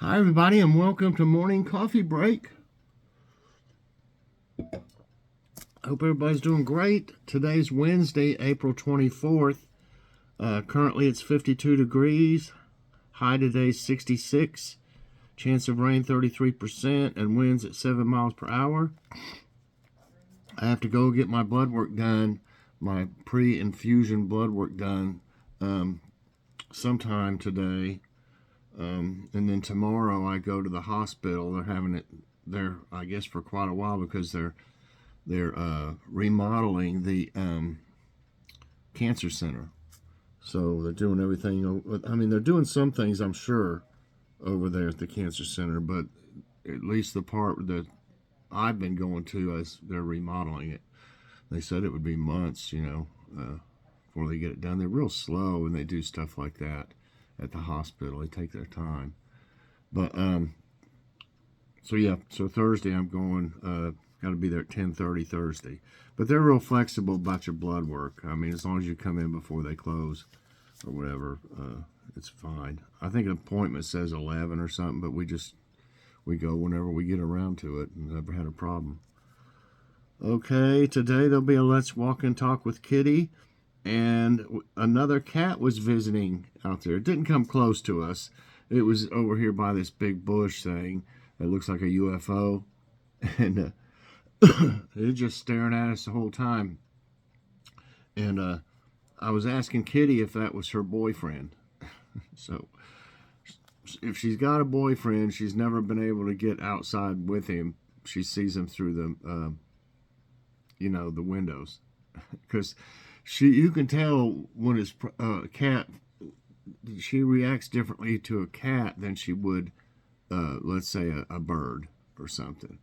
Hi, everybody, and welcome to Morning Coffee Break. Hope everybody's doing great. Today's Wednesday, April 24th. Currently, it's 52 degrees. High today is 66. Chance of rain 33%, and winds at 7 miles per hour. I have to go get my blood work done, my pre-infusion blood work done sometime today. And then tomorrow I go to the hospital. They're having it there, I guess, for quite a while because they're remodeling the cancer center. So they're doing everything. I mean, they're doing some things, I'm sure, over there at the cancer center, but at least the part that I've been going to, as they're remodeling it, they said it would be months, before they get it done. They're real slow when they do stuff like that at the hospital. They take their time. But so Thursday I'm going. Got to be there at 10:30 Thursday. But they're real flexible about your blood work. I mean, as long as you come in before they close or whatever, it's fine. I think an appointment says 11 or something, but we go whenever we get around to it, and never had a problem. Okay, today there'll be a Let's Walk and Talk with Kitty, and another cat was visiting out there. It didn't come close to us. It was over here by this big bush thing that looks like a UFO, and it was just staring at us the whole time. And I was asking Kitty if that was her boyfriend. So if she's got a boyfriend, she's never been able to get outside with him. She sees him through the the windows, because you can tell when it's a cat. She reacts differently to a cat than she would, let's say, a bird or something.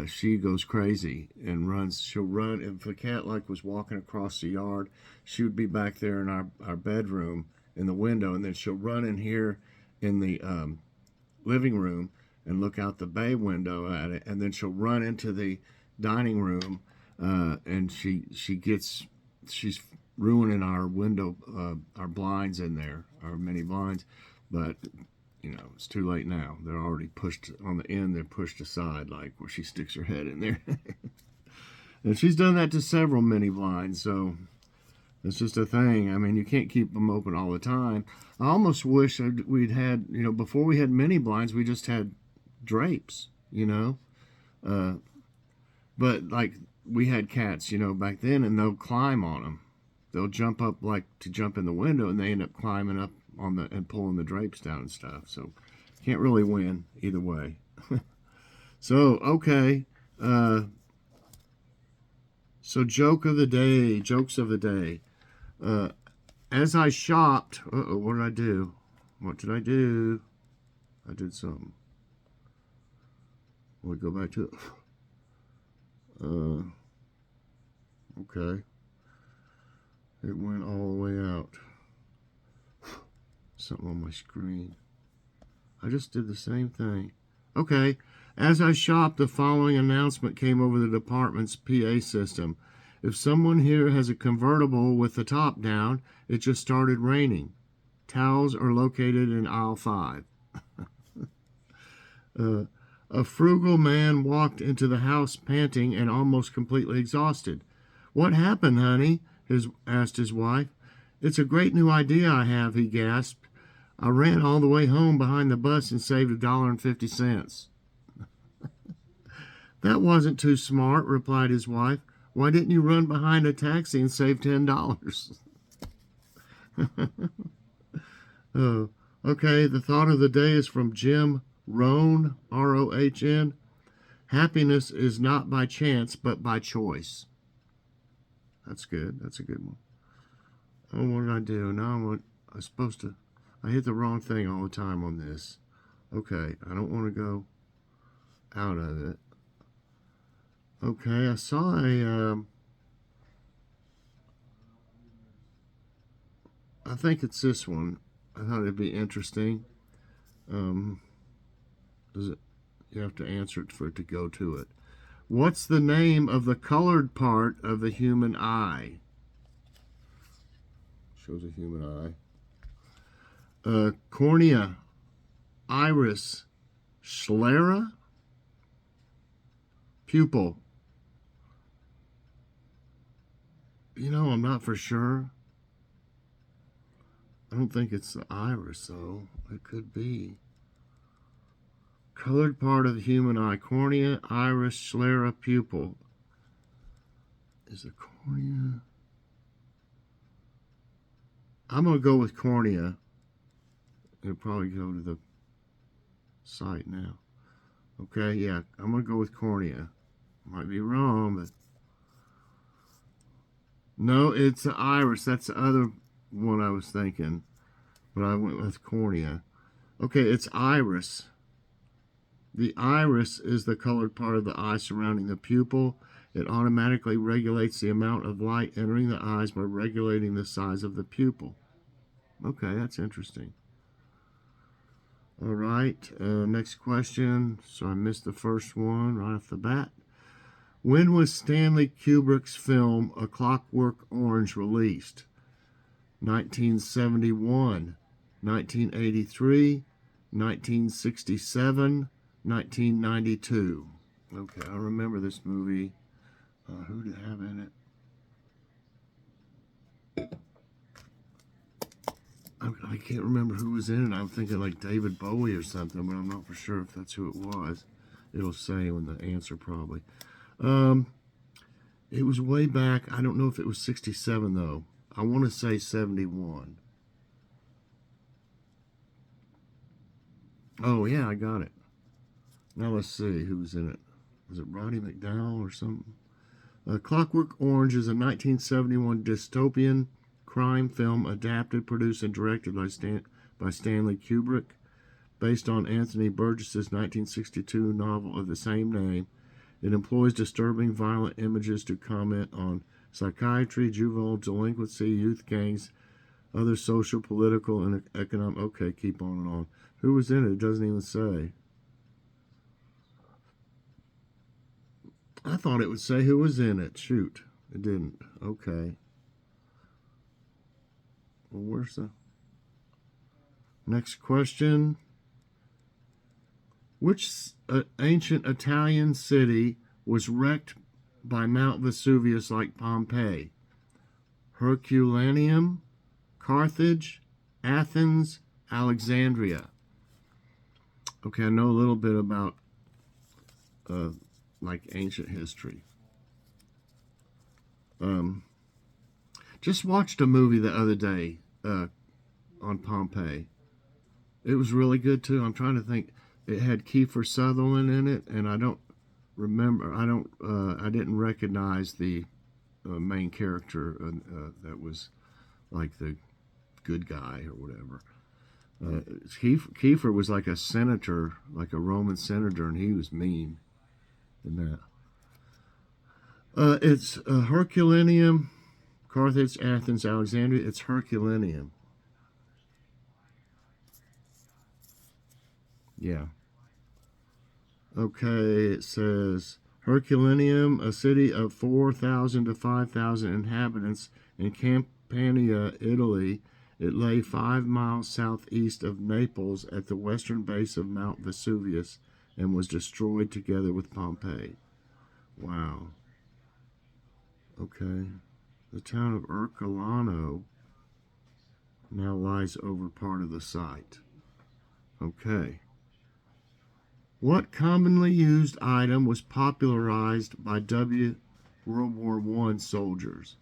She goes crazy and runs. She'll run. If a cat was walking across the yard, she would be back there in our bedroom in the window, and then she'll run in here in the living room and look out the bay window at it, and then she'll run into the dining room, and she's ruining our window, our blinds in there, our mini blinds, but it's too late now. They're already pushed on the end. They're pushed aside, where she sticks her head in there. And she's done that to several mini blinds, so it's just a thing. I mean, you can't keep them open all the time. I almost wish we'd had, before we had mini blinds, we just had drapes, but we had cats, back then, and they'll climb on them. They'll jump up to jump in the window, and they end up climbing up and pulling the drapes down and stuff. So can't really win either way. So okay. So jokes of the day. As I shopped, what did I do? I did something. We'll go back to it. Okay. It went all the way out. Something on my screen. I just did the same thing. Okay. As I shopped, the following announcement came over the department's PA system. If someone here has a convertible with the top down, it just started raining. Towels are located in aisle 5. A frugal man walked into the house panting and almost completely exhausted. "What happened, honey?" asked his wife. "It's a great new idea I have," he gasped. "I ran all the way home behind the bus and saved $1.50. "That wasn't too smart," replied his wife. "Why didn't you run behind a taxi and save $10? Okay, the thought of the day is from Jim Rohn, Rohn. "Happiness is not by chance, but by choice." That's good. That's a good one. Oh, what did I do? Now I hit the wrong thing all the time on this. Okay, I don't want to go out of it. Okay, I saw I think it's this one. I thought it'd be interesting. You have to answer it for it to go to it. What's the name of the colored part of the human eye? Shows a human eye. Cornea, iris, Sclera? Pupil. You know, I'm not for sure. I don't think it's the iris, though. It could be. Colored part of the human eye. Cornea, iris, sclera, pupil. Is the cornea? I'm going to go with cornea. It'll probably go to the site now. Okay, yeah, I'm going to go with cornea. Might be wrong, but... No, it's the iris. That's the other one I was thinking. But I went with cornea. Okay, it's iris. The iris is the colored part of the eye surrounding the pupil. It automatically regulates the amount of light entering the eyes by regulating the size of the pupil. Okay, that's interesting. All right, next question. So I missed the first one right off the bat. When was Stanley Kubrick's film A Clockwork Orange released? 1971, 1983, 1967, 1992. Okay, I remember this movie. Who did it have in it? I can't remember who was in it. I'm thinking like David Bowie or something, but I'm not for sure if that's who it was. It'll say when the answer probably. It was way back. I don't know if it was 67 though. I want to say 71. Oh yeah, I got it. Now let's see who was in it. Was it Roddy McDowall or something? Clockwork Orange is a 1971 dystopian crime film adapted, produced, and directed by Stanley Kubrick, based on Anthony Burgess's 1962 novel of the same name. It employs disturbing, violent images to comment on psychiatry, juvenile delinquency, youth gangs, other social, political, and economic... Okay, keep on and on. Who was in it? It doesn't even say. I thought it would say who was in it. Shoot, it didn't. Okay. Well, where's the... Next question. Which ancient Italian city was wrecked by Mount Vesuvius like Pompeii? Herculaneum, Carthage, Athens, Alexandria. Okay, I know a little bit about like ancient history. Just watched a movie the other day on Pompeii. It was really good too. I'm trying to think. It had Kiefer Sutherland in it, and I don't remember. I didn't recognize the main character that was like the good guy or whatever. Kiefer was like a senator, like a Roman senator, and he was mean in that. It's Herculaneum, Carthage, Athens, Alexandria. It's Herculaneum. Yeah. Okay, it says Herculaneum, a city of 4,000 to 5,000 inhabitants in Campania, Italy. It lay 5 miles southeast of Naples at the western base of Mount Vesuvius and was destroyed together with Pompeii. Wow. Okay. The town of Ercolano now lies over part of the site. Okay. What commonly used item was popularized by World War I soldiers?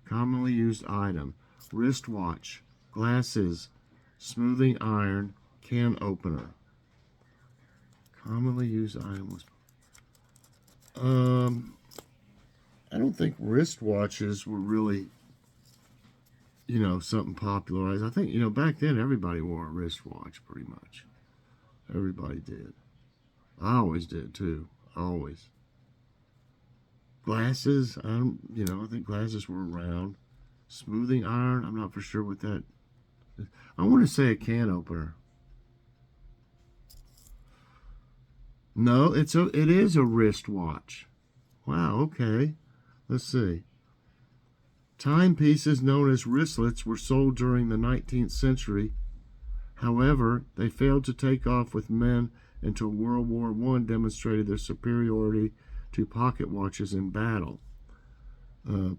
Commonly used item. Wristwatch, glasses, smoothing iron, can opener. Commonly used item was... I don't think wristwatches were really, something popularized. I think, back then everybody wore a wristwatch pretty much. Everybody did. I always did too. Always. Glasses, I think glasses were around. Smoothing iron, I'm not for sure what that is. I want to say a can opener. No, it is a wristwatch. Wow, okay. Let's see. Timepieces known as wristlets were sold during the 19th century. However, they failed to take off with men until World War I demonstrated their superiority to pocket watches in battle,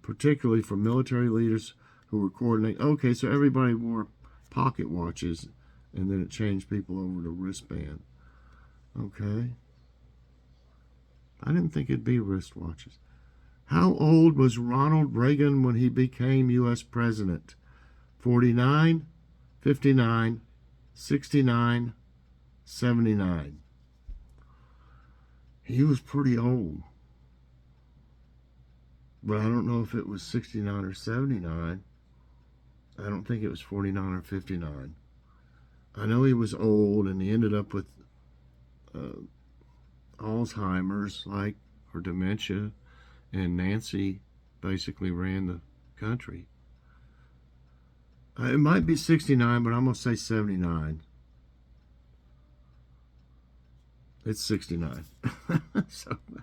particularly for military leaders who were coordinating. Okay, so everybody wore pocket watches, and then it changed people over to wristband. Okay. I didn't think it'd be wristwatches. How old was Ronald Reagan when he became U.S. president? 49, 59, 69, 79. He was pretty old. But I don't know if it was 69 or 79. I don't think it was 49 or 59. I know he was old and he ended up with Alzheimer's, or dementia, and Nancy basically ran the country. It might be 69, but I'm going to say 79. It's 69. So I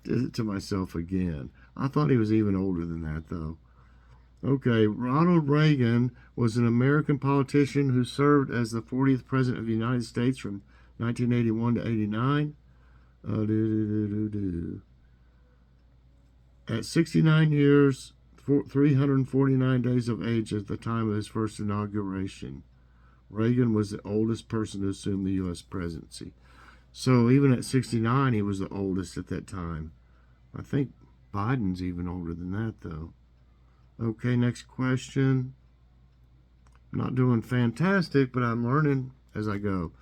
did it to myself again. I thought he was even older than that, though. Okay, Ronald Reagan was an American politician who served as the 40th President of the United States from 1981 to 89. At 69 years, 349 days of age at the time of his first inauguration, Reagan was the oldest person to assume the U.S. presidency. So even at 69, he was the oldest at that time. I think Biden's even older than that, though. Okay, next question. I'm not doing fantastic, but I'm learning as I go.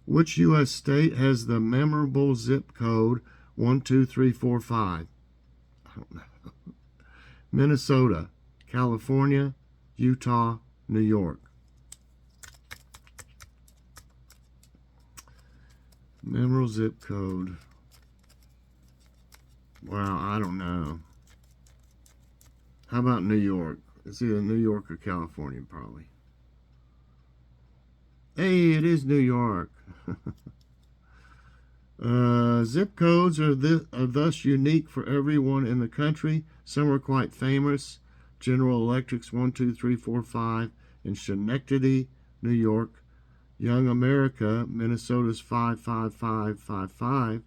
Which U.S. state has the memorable zip code 12345? I don't know. Minnesota, California, Utah, New York. Memorable zip code. Wow, I don't know. How about New York? It's either New York or California, probably. Hey, it is New York. Zip codes are thus unique for everyone in the country. Some are quite famous. General Electric's 12345 in Schenectady, New York. Young America, Minnesota's 55555.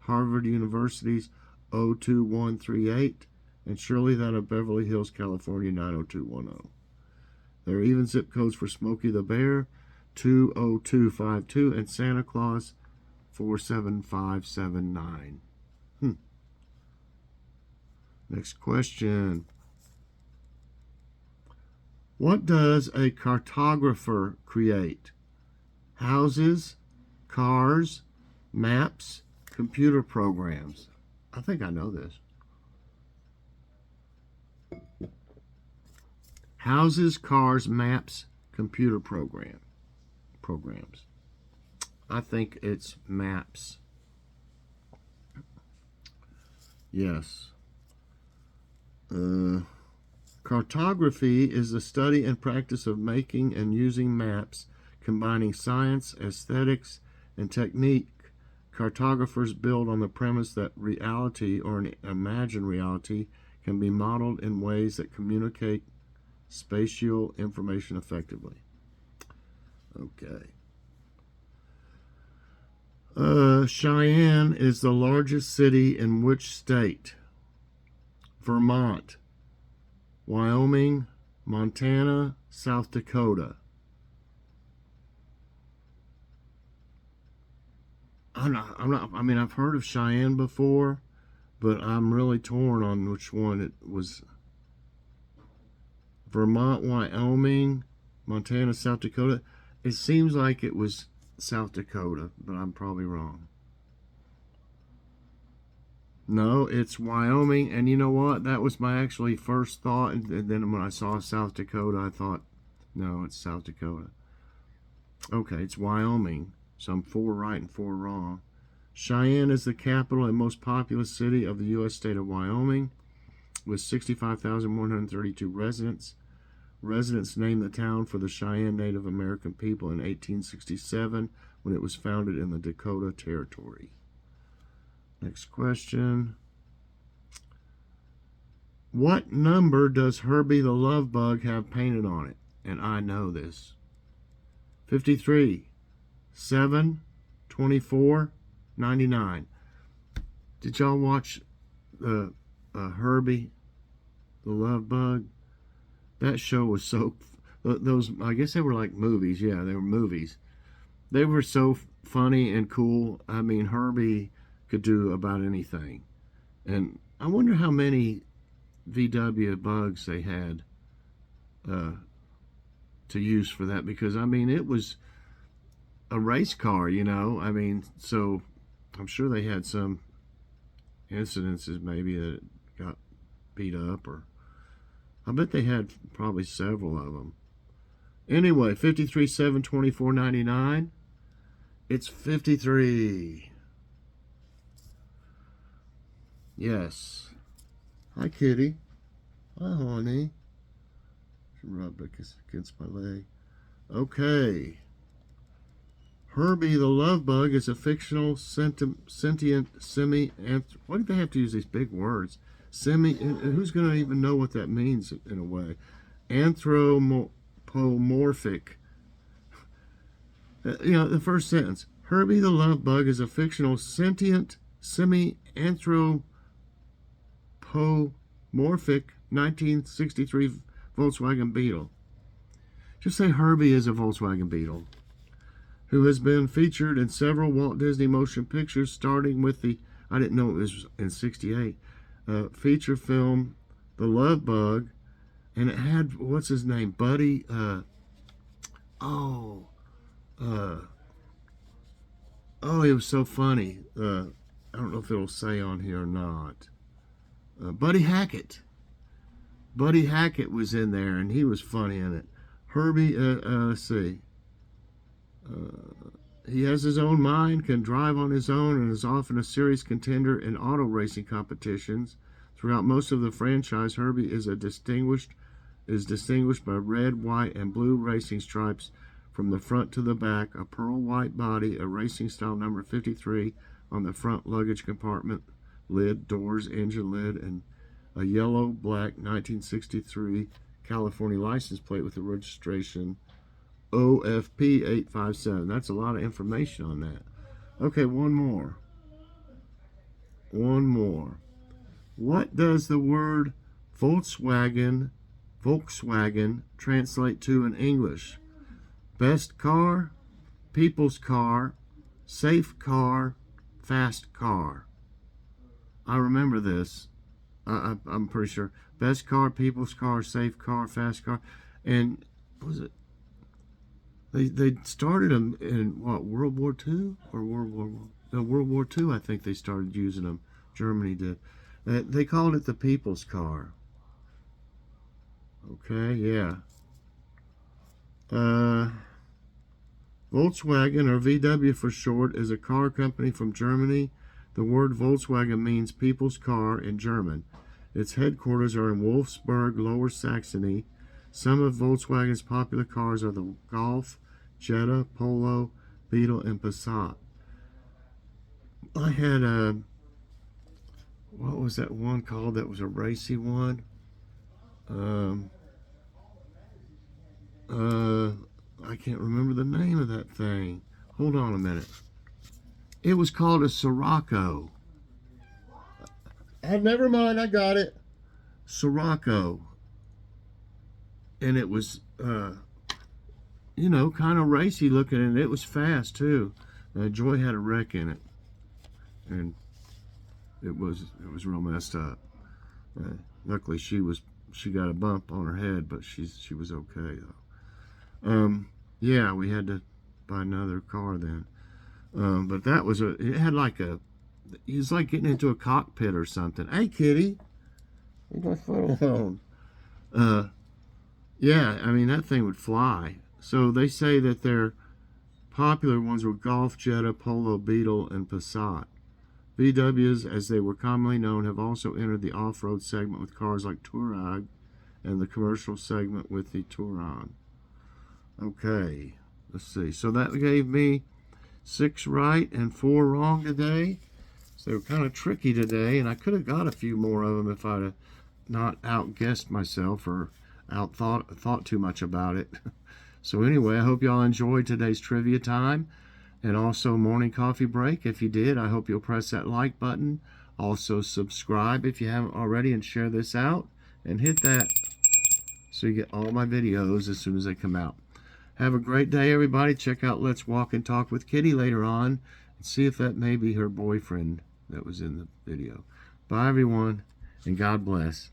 Harvard University's 02138. And surely that of Beverly Hills, California, 90210. There are even zip codes for Smokey the Bear, 20252, and Santa Claus, 47579. Next question. What does a cartographer create? Houses, cars, maps, computer programs. I think I know this. Houses, cars, maps, computer programs. I think it's maps. Yes. Cartography is the study and practice of making and using maps, combining science, aesthetics, and technique. Cartographers build on the premise that reality, or an imagined reality, can be modeled in ways that communicate spatial information effectively. Okay. Cheyenne is the largest city in which state? Vermont, Wyoming, Montana, South Dakota. I've heard of Cheyenne before, but I'm really torn on which one it was. Vermont, Wyoming, Montana, South Dakota. It seems like it was South Dakota, but I'm probably wrong. No, it's Wyoming, and you know what? That was my actually first thought, and then when I saw South Dakota, I thought, no, it's South Dakota. Okay, it's Wyoming, so I'm 4 right and 4 wrong. Cheyenne is the capital and most populous city of the U.S. state of Wyoming, with 65,132 residents. Residents named the town for the Cheyenne Native American people in 1867 when it was founded in the Dakota Territory. Next question. What number does Herbie the Love Bug have painted on it? And I know this. 53, 7, $24.99. Did y'all watch the Herbie the Love Bug? That show was so, those, I guess they were like movies. Yeah, they were movies. They were so funny and cool. I mean, Herbie could do about anything. And I wonder how many VW bugs they had to use for that, because I mean, it was a race car, you know. I mean, so I'm sure they had some incidences maybe that it got beat up, or I bet they had probably several of them. Anyway, 53.7, $24.99. It's 53. Yes. Hi, kitty. Hi, honey. She rubbed against my leg. Okay. Herbie the Love Bug is a fictional sentient Why do they have to use these big words? Who's going to even know what that means in a way? Anthropomorphic. You know, the first sentence. Herbie the Love Bug is a fictional sentient anthropomorphic 1963 Volkswagen Beetle. Just say Herbie is a Volkswagen Beetle, who has been featured in several Walt Disney motion pictures, starting with the, I didn't know it was in 68, feature film The Love Bug, and it had, what's his name, Buddy, it was so funny. I don't know if it'll say on here or not. Buddy Hackett. Buddy Hackett was in there, and he was funny in it. Herbie, let's see. He has his own mind, can drive on his own, and is often a serious contender in auto racing competitions. Throughout most of the franchise, Herbie is distinguished by red, white, and blue racing stripes from the front to the back, a pearl white body, a racing style number 53 on the front luggage compartment lid, doors, engine lid, and a yellow-black 1963 California license plate with the registration OFP 857. That's a lot of information on that. Okay, one more. What does the word Volkswagen translate to in English? Best car, people's car, safe car, fast car. I remember this. I'm pretty sure. Best car, people's car, safe car, fast car. And what was it? They started them in what, World War II or World War II? I think they started using them. Germany did. They called it the people's car. Okay, yeah. Volkswagen, or VW for short, is a car company from Germany. The word Volkswagen means people's car in German. Its headquarters are in Wolfsburg, Lower Saxony. Some of Volkswagen's popular cars are the Golf, Jetta, Polo, Beetle, and Passat. I had what was that one called that was a racy one? I can't remember the name of that thing. Hold on a minute. It was called a Sirocco. Never mind, I got it. Sirocco. And it was, you know, kind of racy looking, and it was fast too. Joy had a wreck in it, and it was real messed up. Luckily, she got a bump on her head, but she was okay though. Yeah, we had to buy another car then. But that was it had like it was like getting into a cockpit or something. Hey, kitty, leave my foot alone. Yeah, I mean, that thing would fly. So they say that their popular ones were Golf, Jetta, Polo, Beetle, and Passat. VWs, as they were commonly known, have also entered the off-road segment with cars like Touareg and the commercial segment with the Touran. Okay, let's see. So that gave me 6 right and 4 wrong today. So they were kind of tricky today, and I could have got a few more of them if I'd have not outguessed myself or thought too much about it. So anyway, I hope y'all enjoyed today's trivia time, And also morning coffee break. If you did, I hope you'll press that like button. Also subscribe if you haven't already, and share this out. And hit that so you get all my videos as soon as they come out. Have a great day, everybody. Check out Let's Walk and Talk with Kitty later on, and see if that may be her boyfriend that was in the video. Bye, everyone, and God bless.